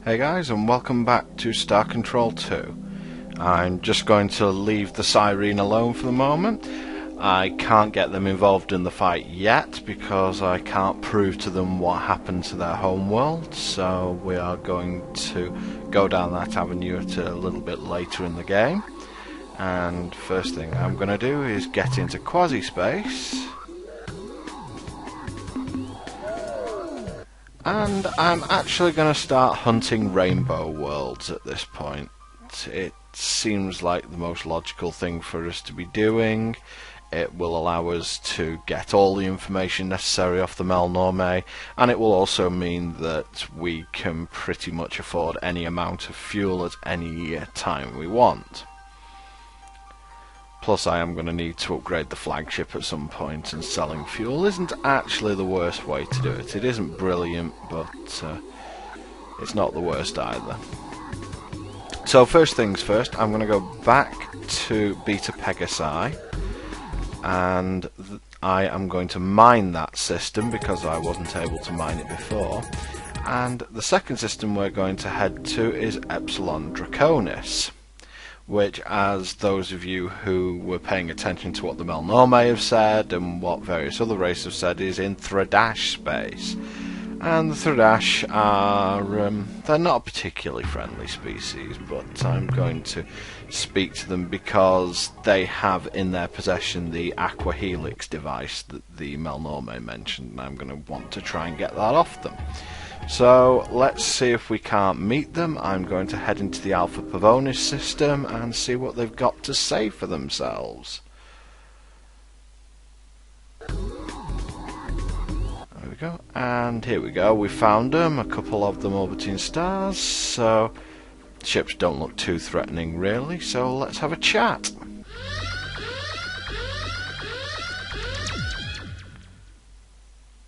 Hey guys, and welcome back to Star Control 2. I'm just going to leave the Siren alone for the moment. I can't get them involved in the fight yet because I can't prove to them what happened to their home world, so we are going to go down that avenue a little bit later in the game. And first thing I'm going to do is get into quasi-space. And I'm actually going to start hunting rainbow worlds at this point. It seems like the most logical thing for us to be doing. It will allow us to get all the information necessary off the Melnorme, and it will also mean that we can pretty much afford any amount of fuel at any time we want. Plus I am going to need to upgrade the flagship at some point, and selling fuel isn't actually the worst way to do it. It isn't brilliant, but it's not the worst either. So first things first, I'm going to go back to Beta Pegasi, and I am going to mine that system because I wasn't able to mine it before. And the second system we're going to head to is Epsilon Draconis, which, as those of you who were paying attention to what the Melnorme have said and what various other races have said, is in Thradash space. And the Thradash are, they're not a particularly friendly species, but I'm going to speak to them because they have in their possession the Aqua Helix device that the Melnorme mentioned, and I'm going to want to try and get that off them. So let's see if we can't meet them. I'm going to head into the Alpha Pavonis system and see what they've got to say for themselves. There we go, and here we go, we found them, a couple of them orbiting stars, so ships don't look too threatening really, so let's have a chat.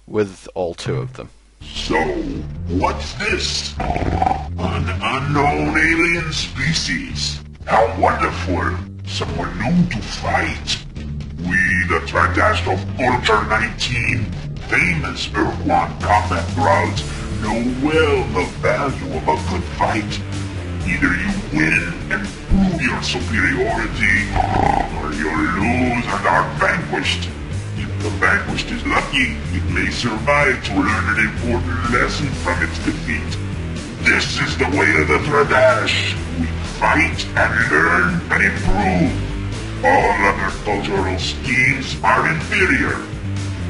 With all two of them. So, what's this? An unknown alien species. How wonderful. Someone new to fight. We, the Thradash of Culture 19, famous Ur-Quan combat grounds, know well the value of a good fight. Either you win and prove your superiority, or you lose and are vanquished. If the vanquished is lucky, it may survive to learn an important lesson from its defeat. This is the way of the Thradash. We fight and learn and improve. All other cultural schemes are inferior.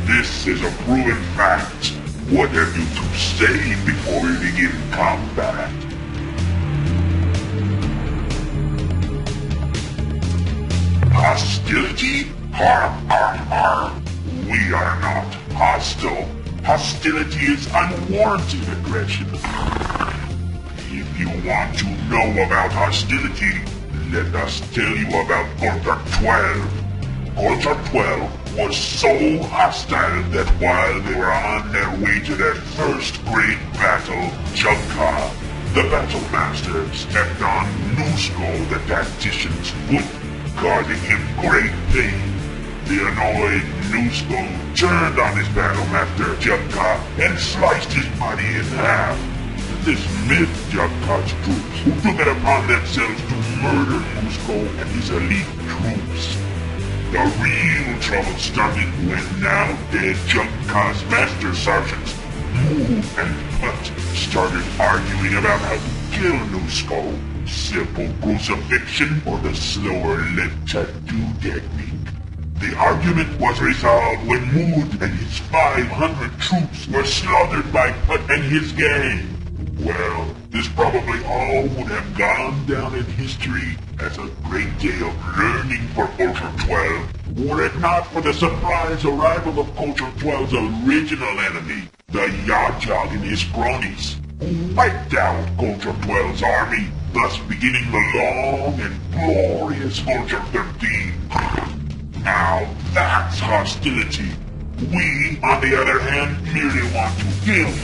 This is a proven fact. What have you to say before we begin combat? Hostility? Har, har, har. We are not hostile. Hostility is unwarranted aggression. If you want to know about hostility, let us tell you about Culture 12. Culture 12 was so hostile that while they were on their way to their first great battle, Jugka, the battle master, stepped on Nusko, the tactician's foot, causing him great pain. The annoyed Nusko turned on his battlemaster Jugka and sliced his body in half. This missed Jugka's troops, who took it upon themselves to murder Nusko and his elite troops. The real trouble started when now dead Jugka's master sergeants, Moo and Putt, started arguing about how to kill Nusko. Simple crucifixion or the slower let-to-do technique. The argument was resolved when Mood and his 500 troops were slaughtered by Putt and his gang. Well, this probably all would have gone down in history as a great day of learning for Culture 12, were it not for the surprise arrival of Culture 12's original enemy, the Yajog and his cronies, who wiped out Culture 12's army, thus beginning the long and glorious Culture 13. Now that's hostility. We, on the other hand, merely want to kill you.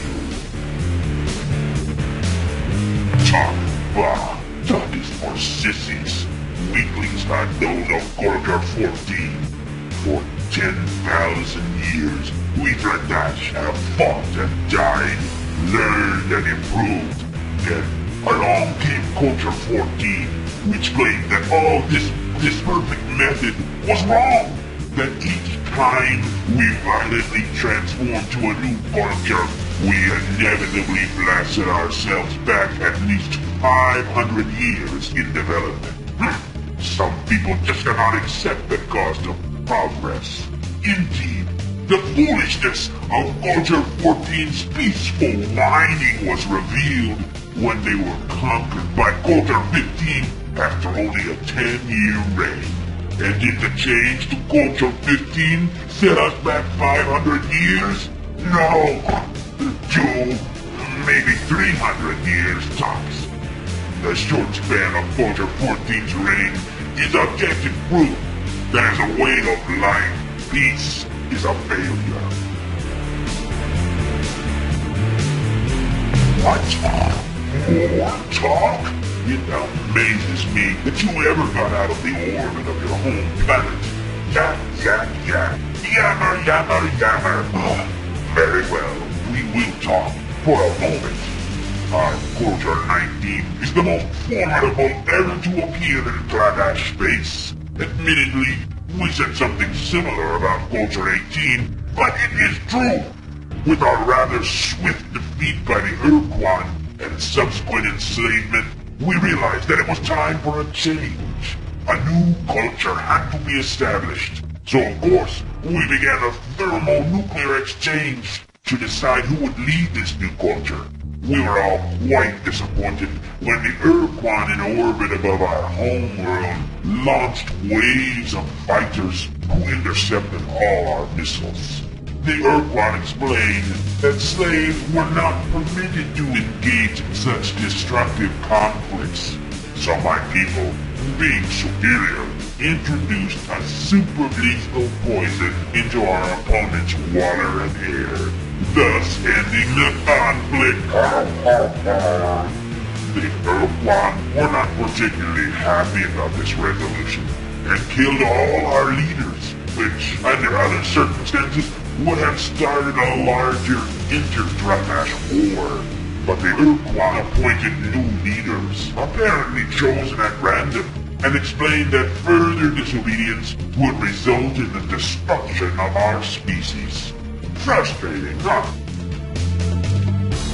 Talk, bah, talk is for sissies. Weaklings like those of Culture 14. For 10,000 years, we Thradash have fought and died, learned and improved. Then, along came Culture 14, which claimed that all this perfect method was wrong. That each time we violently transformed to a new culture, we inevitably blasted ourselves back at least 500 years in development. Some people just cannot accept the cost of progress. Indeed, the foolishness of Culture 14's peaceful whining was revealed when they were conquered by Culture 15 after only a 10-year reign. And did the change to Culture 15 set us back 500 years? No, 2, maybe 300 years tops. The short span of Culture 14's reign is objective proof that as a way of life, peace is a failure. What? More talk? It amazes me that you ever got out of the orbit of your home planet. Yak, yak, yak. Yammer, yammer, yammer. Very well, we will talk for a moment. Our Culture 19 is the most formidable ever to appear in Kladash space. Admittedly, we said something similar about Culture 18, but it is true. With our rather swift defeat by the Ur-Quan and subsequent enslavement, we realized that it was time for a change. A new culture had to be established. So of course, we began a thermonuclear exchange to decide who would lead this new culture. We were all quite disappointed when the Ur-Quan in orbit above our homeworld launched waves of fighters who intercepted all our missiles. The Ur-Quan explained that slaves were not permitted to engage in such destructive conflicts. So my people, being superior, introduced a super lethal poison into our opponent's water and air, thus ending the conflict. The Ur-Quan were not particularly happy about this resolution and killed all our leaders, which, under other circumstances, would have started a larger inter-Dragash war. But the Ur-Quan appointed new leaders, apparently chosen at random, and explained that further disobedience would result in the destruction of our species. Frustrating, huh?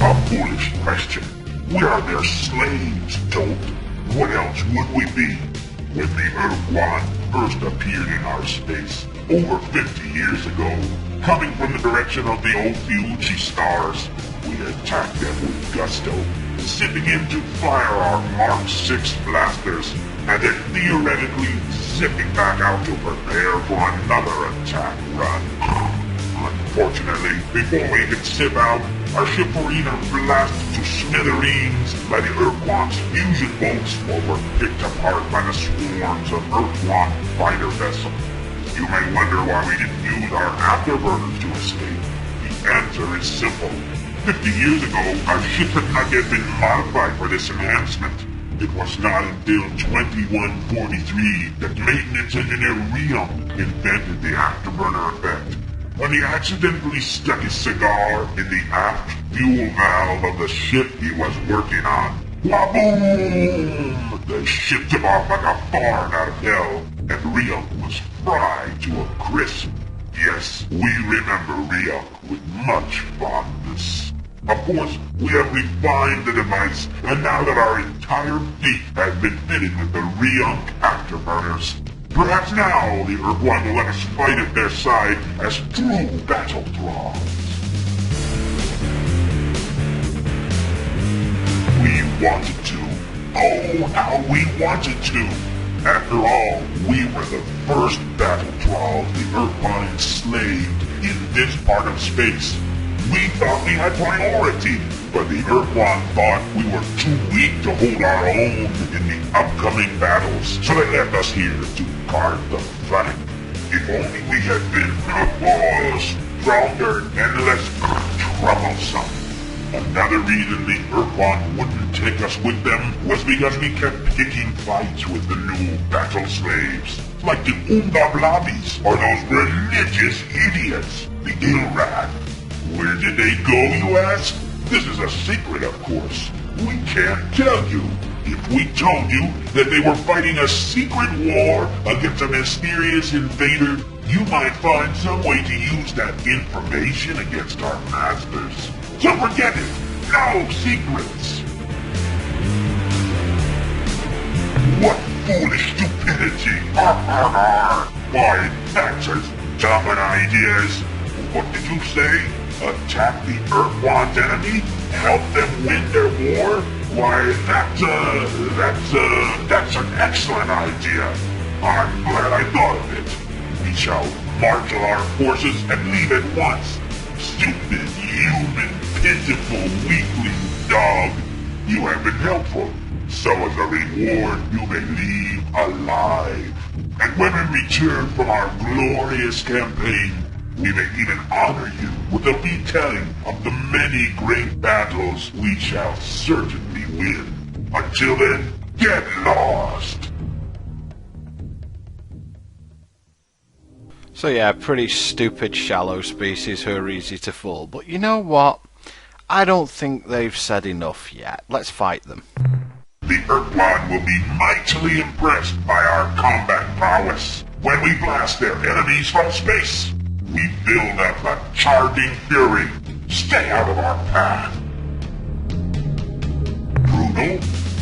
A foolish question. We are their slaves, dope. What else would we be? When the Ur-Quan first appeared in our space, over 50 years ago, coming from the direction of the Ophiuchi stars, we attacked them with gusto, zipping in to fire our Mark 6 blasters, and then theoretically zipping back out to prepare for another attack run. Unfortunately, before we could zip out, our ship were either blasted to smithereens by the Ur-Quan's fusion bolts or were picked apart by the swarms of Ur-Quan fighter vessels. You may wonder why we didn't use our afterburners to escape. The answer is simple. 50 years ago, our ship had not yet been modified for this enhancement. It was not until 2143 that maintenance engineer Rion invented the afterburner effect. When he accidentally stuck his cigar in the aft fuel valve of the ship he was working on, waboom! The ship took off like a fart out of hell, and Rion was fried to a crisp. Yes, we remember Rion with much fondness. Of course, we have refined the device, and now that our entire fleet has been fitted with the Rion afterburners, perhaps now the Ur-Quan will let us fight at their side as true battle thralls. We wanted to. Oh, how we wanted to! After all, we were the first battle thralls the Ur-Quan enslaved in this part of space. We thought we had priority, but the Ur-Quan thought we were too weak to hold our own in the upcoming battles, so they left us here to guard the flank. If only we had been stronger and less troublesome. Another reason the Ur-Quan wouldn't take us with them was because we kept picking fights with the new battle slaves, like the Umbablabis or those religious idiots, the Ilrad. Where did they go, you ask? This is a secret, of course. We can't tell you. If we told you that they were fighting a secret war against a mysterious invader, you might find some way to use that information against our masters. So forget it. No secrets. What foolish stupidity! Why, that's as dumb an idea as... What did you say? Attack the Ur-Quan's enemy? Help them win their war? Why, that's an excellent idea. I'm glad I thought of it. We shall marshal our forces and leave at once. Stupid, human, pitiful, weakling dog. You have been helpful. So as a reward, you may leave alive. And when we return from our glorious campaign, we may even honor you with a retelling of the many great battles we shall certainly win. Until then, get lost! So yeah, pretty stupid, shallow species who are easy to fool. But you know what? I don't think they've said enough yet. Let's fight them. The Ur-Quan will be mightily impressed by our combat prowess when we blast their enemies from space. We build up a charging fury. Stay out of our path. Brutal,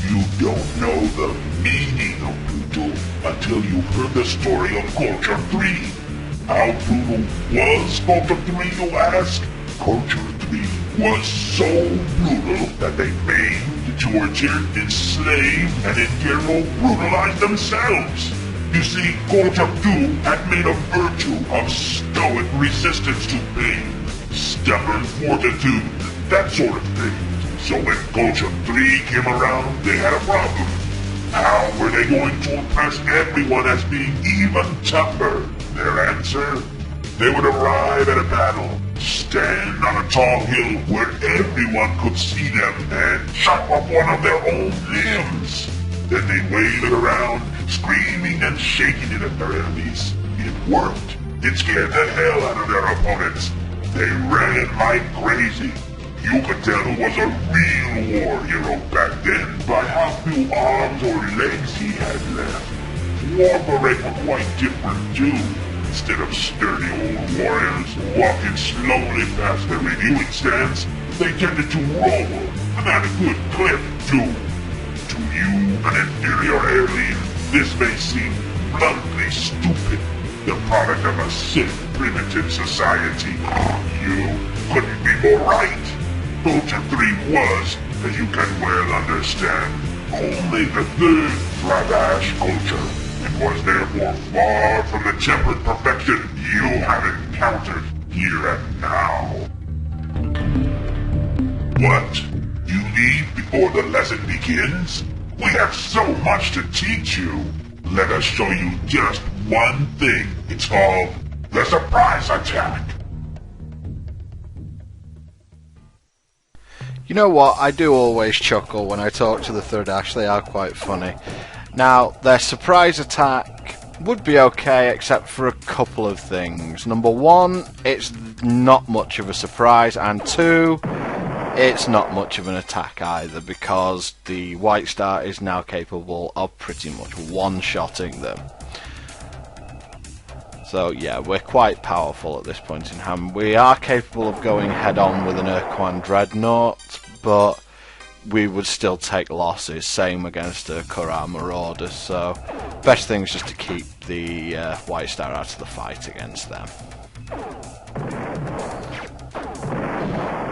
you don't know the meaning of brutal until you've heard the story of Culture 3. How brutal was Culture 3, you ask? Culture 3 was so brutal that they maimed, tortured, enslaved, and in general brutalized themselves. You see, Culture 2 had made a virtue of stoic resistance to pain, stubborn fortitude, that sort of thing. So when Culture 3 came around, they had a problem. How were they going to impress everyone as being even tougher? Their answer? They would arrive at a battle, stand on a tall hill where everyone could see them, and chop off one of their own limbs. Then they'd wave it around, screaming and shaking it at their enemies. It worked. It scared the hell out of their opponents. They ran like crazy. You could tell who was a real war hero back then by how few arms or legs he had left. War parades were quite different too. Instead of sturdy old warriors walking slowly past their reviewing stands, they tended to roll, and at a good clip too. To you, an inferior alien, this may seem bluntly stupid, the product of a sick, primitive society. You couldn't be more right. Culture 3 was, as you can well understand, only the third Thrabash culture, and was therefore far from the tempered perfection you have encountered here and now. What? You leave before the lesson begins? We have so much to teach you. Let us show you just one thing. It's called the surprise attack. You know what, I do always chuckle when I talk to the Thrabash, they are quite funny. Now, their surprise attack would be okay except for a couple of things. Number one, it's not much of a surprise, and two, it's not much of an attack either, because the White Star is now capable of pretty much one-shotting them. So yeah, we're quite powerful at this point in time. We are capable of going head-on with an Ur-Quan Dreadnought, but we would still take losses, same against a Kura Marauder, so best thing is just to keep the White Star out of the fight against them.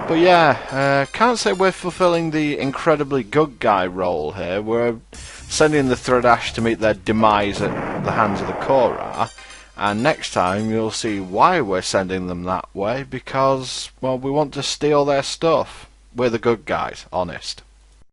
But yeah, can't say we're fulfilling the incredibly good guy role here. We're sending the Thrabash to meet their demise at the hands of the Kora, and next time you'll see why we're sending them that way, because, well, we want to steal their stuff. We're the good guys, honest.